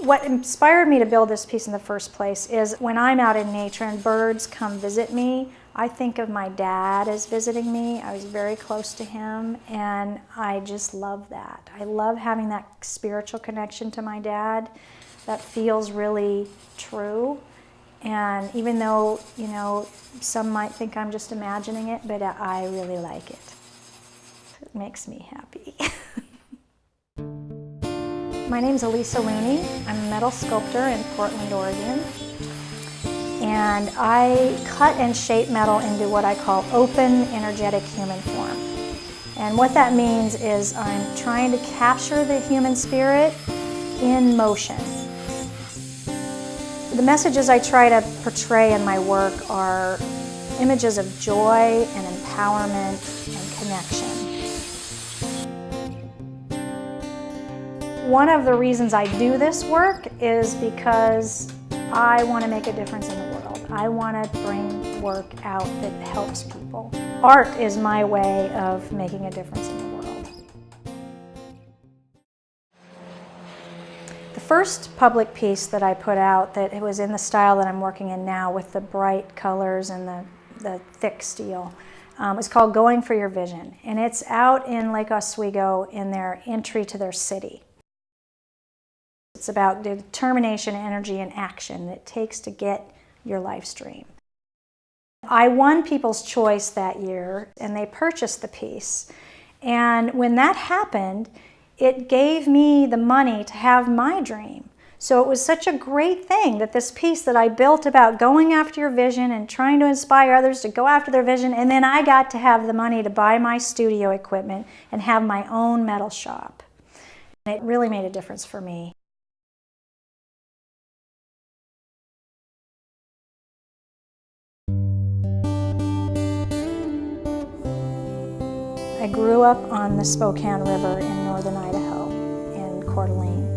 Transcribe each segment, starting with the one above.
What inspired me to build this piece in the first place is when I'm out in nature and birds come visit me, I think of my dad as visiting me. I was very close to him, and I just love that. I love having that spiritual connection to my dad. That feels really true. And even though, you know, some might think I'm just imagining it, but I really like it. It makes me happy. My name's Alisa Looney. I'm a metal sculptor in Portland, Oregon. And I cut and shape metal into what I call open, energetic human form. And what that means is I'm trying to capture the human spirit in motion. The messages I try to portray in my work are images of joy and empowerment and connection. One of the reasons I do this work is because I want to make a difference in the world. I want to bring work out that helps people. Art is my way of making a difference in the world. The first public piece that I put out, that it was in the style that I'm working in now with the bright colors and the thick steel, is called Going for Your Vision. And it's out in Lake Oswego in their entry to their city. It's about the determination, energy, and action that it takes to get your life dream. I won People's Choice that year, and they purchased the piece. And when that happened, it gave me the money to have my dream. So it was such a great thing that this piece that I built about going after your vision and trying to inspire others to go after their vision, and then I got to have the money to buy my studio equipment and have my own metal shop. And it really made a difference for me. I grew up on the Spokane River in northern Idaho, in Coeur d'Alene,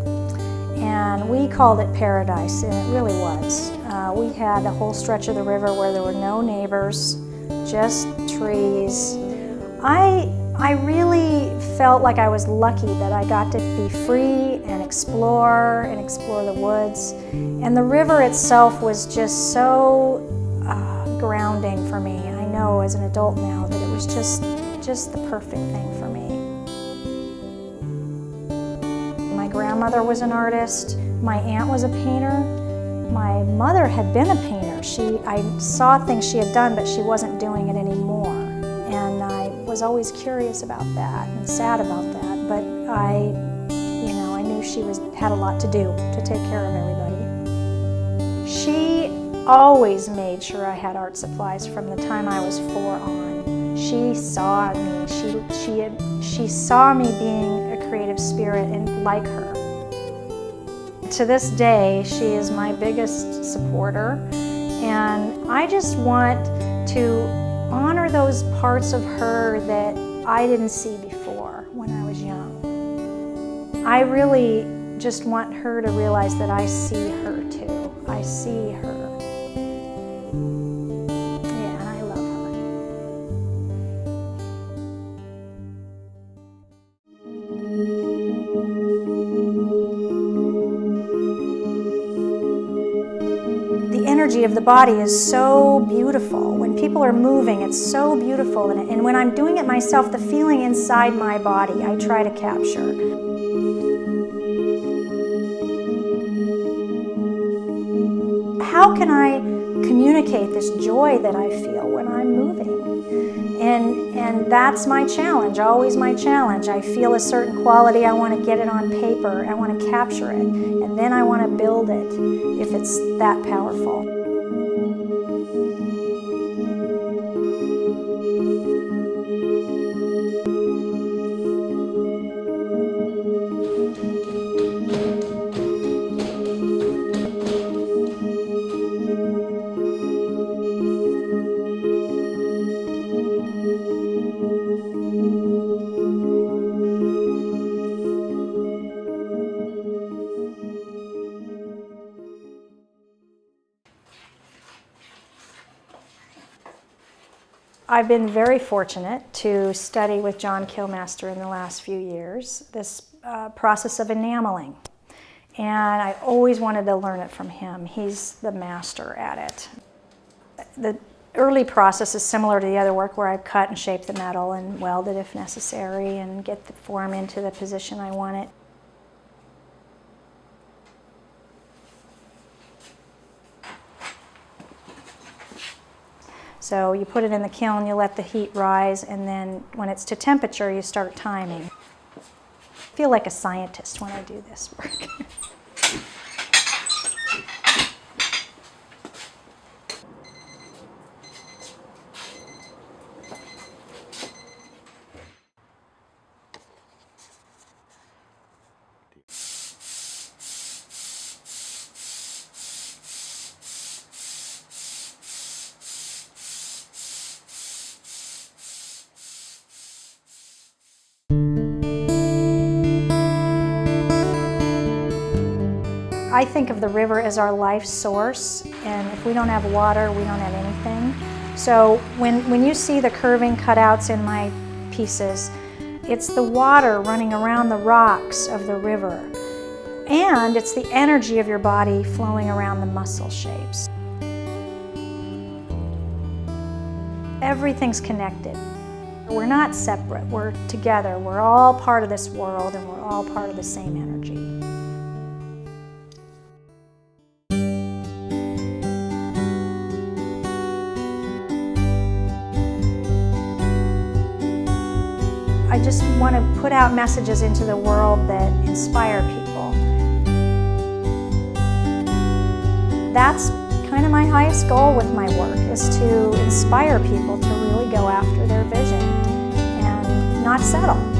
and we called it paradise, and it really was. We had a whole stretch of the river where there were no neighbors, just trees. I really felt like I was lucky that I got to be free and explore the woods, and the river itself was just so grounding for me. I know as an adult now that it was just the perfect thing for me. My grandmother was an artist. My aunt was a painter. My mother had been a painter. I saw things she had done, but she wasn't doing it anymore. And I was always curious about that and sad about that. But I knew she had a lot to do to take care of everybody. She always made sure I had art supplies from the time I was 4 on. She saw me. She saw me being a creative spirit and like her. To this day, she is my biggest supporter, and I just want to honor those parts of her that I didn't see before when I was young. I really just want her to realize that I see her too. I see her. The energy of the body is so beautiful. When people are moving, it's so beautiful. And when I'm doing it myself, the feeling inside my body, I try to capture. How can I communicate this joy that I feel when I'm moving? And that's my challenge, always my challenge. I feel a certain quality, I want to get it on paper, I want to capture it, and then I want to build it if it's that powerful. I've been very fortunate to study with John Kilmaster in the last few years this process of enameling. And I always wanted to learn it from him. He's the master at it. The early process is similar to the other work where I cut and shape the metal and weld it if necessary and get the form into the position I want it. So you put it in the kiln, you let the heat rise, and then when it's to temperature, you start timing. I feel like a scientist when I do this work. I think of the river as our life source, and if we don't have water, we don't have anything. So when you see the curving cutouts in my pieces, it's the water running around the rocks of the river, and it's the energy of your body flowing around the muscle shapes. Everything's connected. We're not separate, we're together. We're all part of this world, and we're all part of the same energy. I just want to put out messages into the world that inspire people. That's kind of my highest goal with my work, is to inspire people to really go after their vision and not settle.